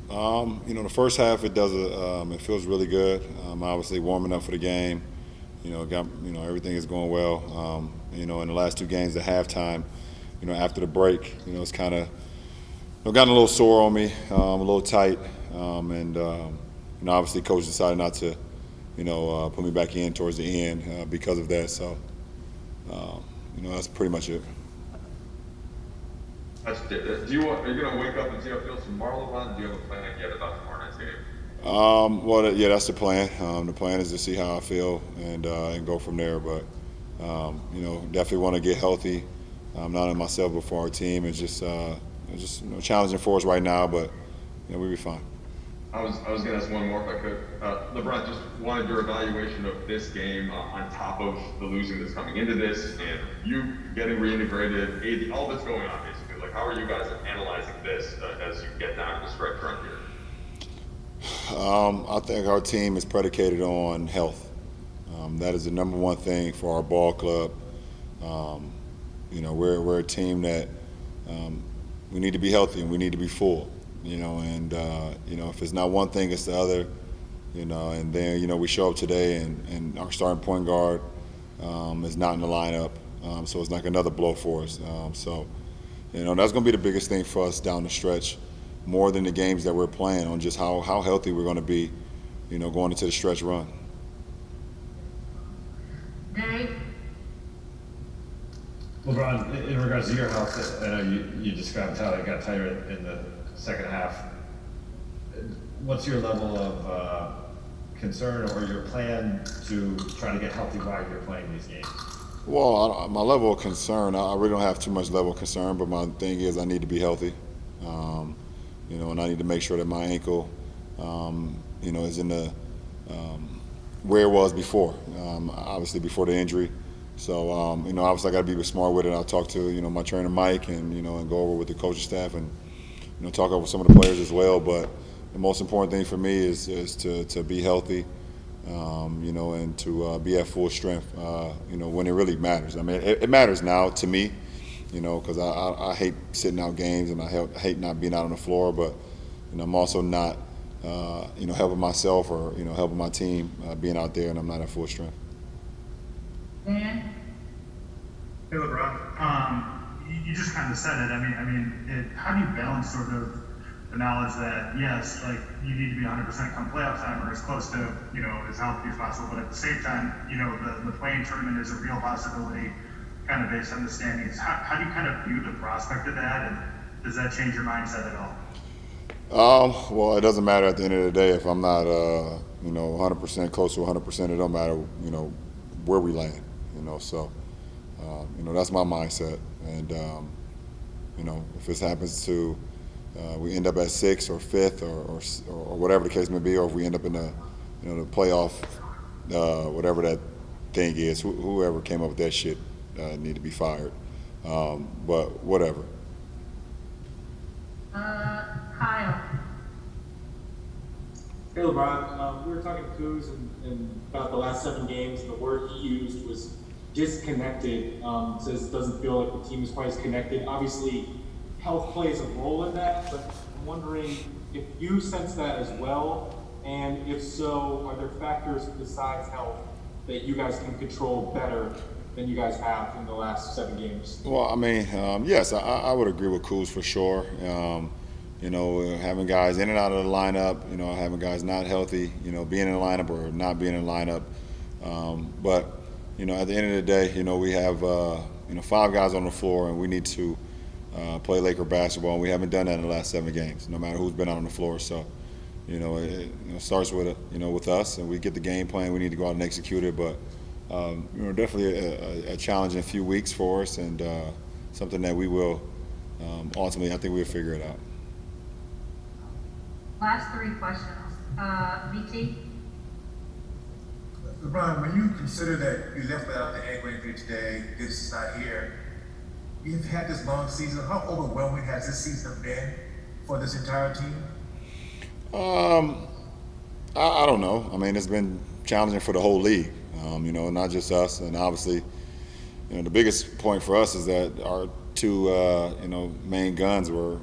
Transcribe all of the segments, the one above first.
The first half it feels really good. Obviously warming up for the game. Everything is going well. In the last two games at halftime, after the break, it's kind of gotten a little sore on me, a little tight, and obviously coach decided not to, put me back in towards the end because of that. So, that's pretty much it. Are you going to wake up and see how it feels tomorrow, LeBron? Do you have a plan yet about tomorrow night's game? Yeah, that's the plan. The plan is to see how I feel and go from there. But definitely want to get healthy. Not only myself but for our team. It's just challenging for us right now, but we'll be fine. I was going to ask one more if I could. LeBron, just wanted your evaluation of this game on top of the losing that's coming into this, and you getting reintegrated, all that's going on basically. Like, how are you guys analyzing this as you get down to the stretch run here? I think our team is predicated on health. That is the number one thing for our ball club. We're a team that we need to be healthy and we need to be full. If it's not one thing, it's the other. And then we show up today and our starting point guard is not in the lineup, so it's like another blow for us. That's going to be the biggest thing for us down the stretch, more than the games that we're playing, on just how healthy we're going to be, going into the stretch run. Dave? LeBron, in regards to your health, I know you described how it got tighter in the second half. What's your level of concern or your plan to try to get healthy while you're playing these games? Well, my level of concern, I really don't have too much level of concern, but my thing is I need to be healthy. And I need to make sure that my ankle, is in the where it was before, obviously before the injury. So, obviously I got to be smart with it. I'll talk to, my trainer Mike and go over with the coaching staff and, talk over some of the players as well. But the most important thing for me is to be healthy, and to be at full strength, when it really matters. I mean, it matters now to me, because I hate sitting out games and I hate not being out on the floor. But, I'm also not, helping myself or, helping my team being out there and I'm not at full strength. Dan? Hey, LeBron. You just kind of said it. How do you balance sort of the knowledge that, yes, like, you need to be 100% come playoff time or as close to, as healthy as possible, but at the same time, the playing tournament is a real possibility, kind of based on the standings. How do you kind of view the prospect of that, and does that change your mindset at all? Well, it doesn't matter at the end of the day if I'm not, 100% close to 100%. It don't matter, where we land, So, that's my mindset. And, if this happens to we end up at 6th or 5th or whatever the case may be, or if we end up in the, the playoff, whatever that thing is, whoever came up with that shit need to be fired. But whatever. Kyle? Hey LeBron, we were talking to Kuz and about the last 7 games. The word he used was disconnected. Says it doesn't feel like the team is quite as connected. Obviously, health plays a role in that, but I'm wondering if you sense that as well, and if so, are there factors besides health that you guys can control better than you guys have in the last 7 games? Well, yes, I would agree with Kuz for sure. Having guys in and out of the lineup, having guys not healthy, being in the lineup or not being in the lineup. But, at the end of the day, we have, 5 guys on the floor and we need to play Laker basketball, and we haven't done that in the last 7 games, no matter who's been out on the floor. So, it starts with, with us, and we get the game plan. We need to go out and execute it. But, definitely a challenging few weeks for us, and something that we will ultimately, I think we'll figure it out. Last 3 questions. BT? LeBron, when you consider that you left without the egg winning today, this is not here, you've had this long season. How overwhelming has this season been for this entire team? I don't know. It's been challenging for the whole league, not just us. And obviously, the biggest point for us is that our 2, main guns were,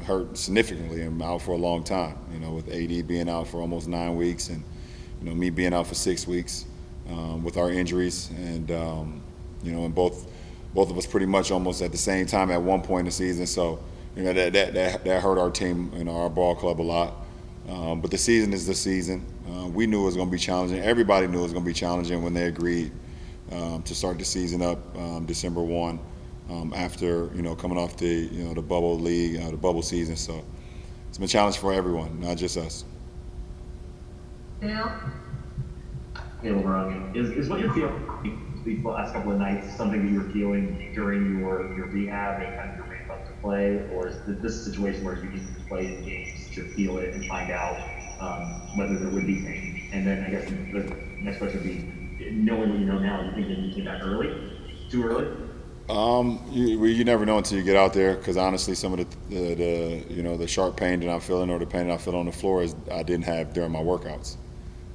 hurt significantly and out for a long time. With AD being out for almost 9 weeks, and me being out for 6 weeks with our injuries, and and both of us pretty much almost at the same time at one point in the season. So that hurt our team, our ball club a lot. But the season is the season. We knew it was going to be challenging. Everybody knew it was going to be challenging when they agreed to start the season up December 1 after coming off the the bubble league, the bubble season. So it's been a challenge for everyone, not just us. Bill? Hey, LeBron, is what you're feeling these last couple of nights something that you were feeling during your rehab and kind of your ramp up to play, or is this a situation where you need to play the games to feel it and find out whether there would be pain? And then I guess the next question would be, knowing what you know now, you think that you came back early? Too early? You never know until you get out there, because honestly, some of the sharp pain that I'm feeling or the pain that I feel on the floor is I didn't have during my workouts,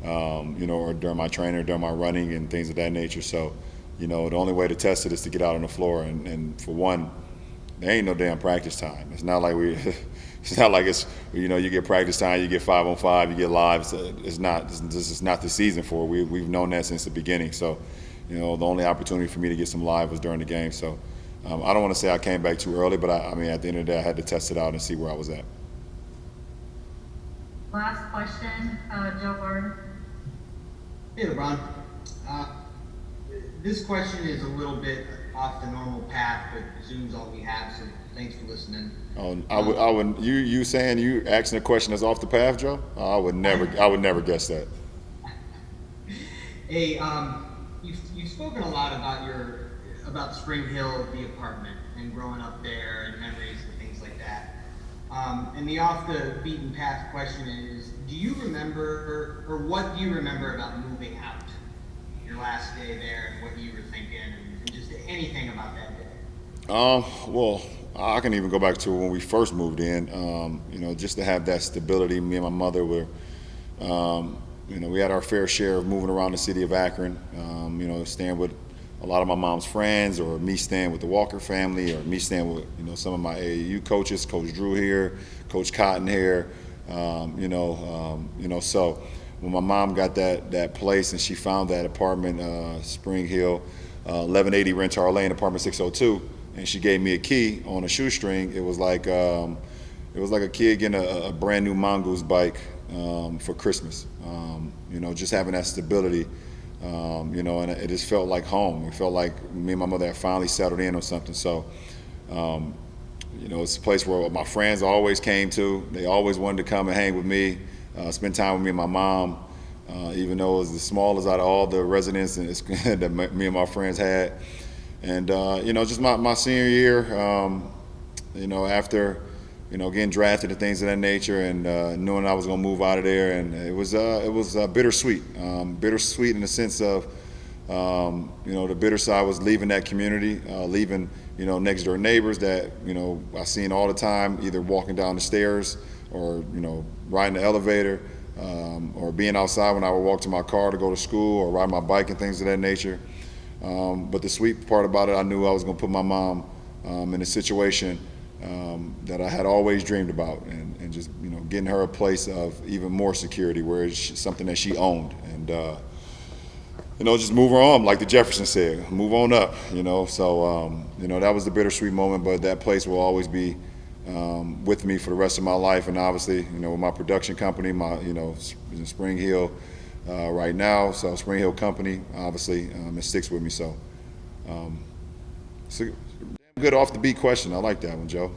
or during my training, or during my running and things of that nature. So, the only way to test it is to get out on the floor. And for one, there ain't no damn practice time. It's not like it's not like it's you get practice time, you get 5-on-5, you get live. So it's not. This is not the season for it. We've known that since the beginning. So. The only opportunity for me to get some live was during the game. So I don't want to say I came back too early, but I mean, at the end of the day, I had to test it out and see where I was at. Last question, Joe Gordon. Hey, LeBron. This question is a little bit off the normal path, but Zoom's all we have, so thanks for listening. I would. You saying you asking a question that's off the path, Joe? I would never guess that. Hey, you've spoken a lot about Spring Hill, the apartment, and growing up there, and memories and things like that. And the off the beaten path question is, do you remember, or what do you remember about moving out? Your last day there, and what you were thinking, and just anything about that day. Well, I can even go back to when we first moved in. Just to have that stability. Me and my mother were. We had our fair share of moving around the city of Akron, staying with a lot of my mom's friends, or me staying with the Walker family, or me staying with, some of my AAU coaches, Coach Drew here, Coach Cotton here, So when my mom got that place and she found that apartment, Spring Hill, 1180 Rentar Lane, apartment 602, and she gave me a key on a shoestring, it was like a kid getting a brand new Mongoose bike for Christmas. Just having that stability, and it just felt like home. It felt like me and my mother had finally settled in on something. So, it's a place where my friends always came to. They always wanted to come and hang with me, spend time with me and my mom, even though it was the smallest out of all the residents that me and my friends had. And, just my senior year, after getting drafted and things of that nature, and knowing I was going to move out of there, and it was bittersweet. Bittersweet in the sense of, the bitter side was leaving that community, leaving next door neighbors that I seen all the time, either walking down the stairs or riding the elevator, or being outside when I would walk to my car to go to school, or ride my bike and things of that nature. But the sweet part about it, I knew I was going to put my mom in a situation that I had always dreamed about, and just getting her a place of even more security, where it's something that she owned, and just move her on, like the Jeffersons said, move on up. So that was the bittersweet moment, but that place will always be with me for the rest of my life. And obviously, with my production company, my in Spring Hill right now, so Spring Hill Company, obviously it sticks with me. So it's a good off the beat question. I like that one, Joe.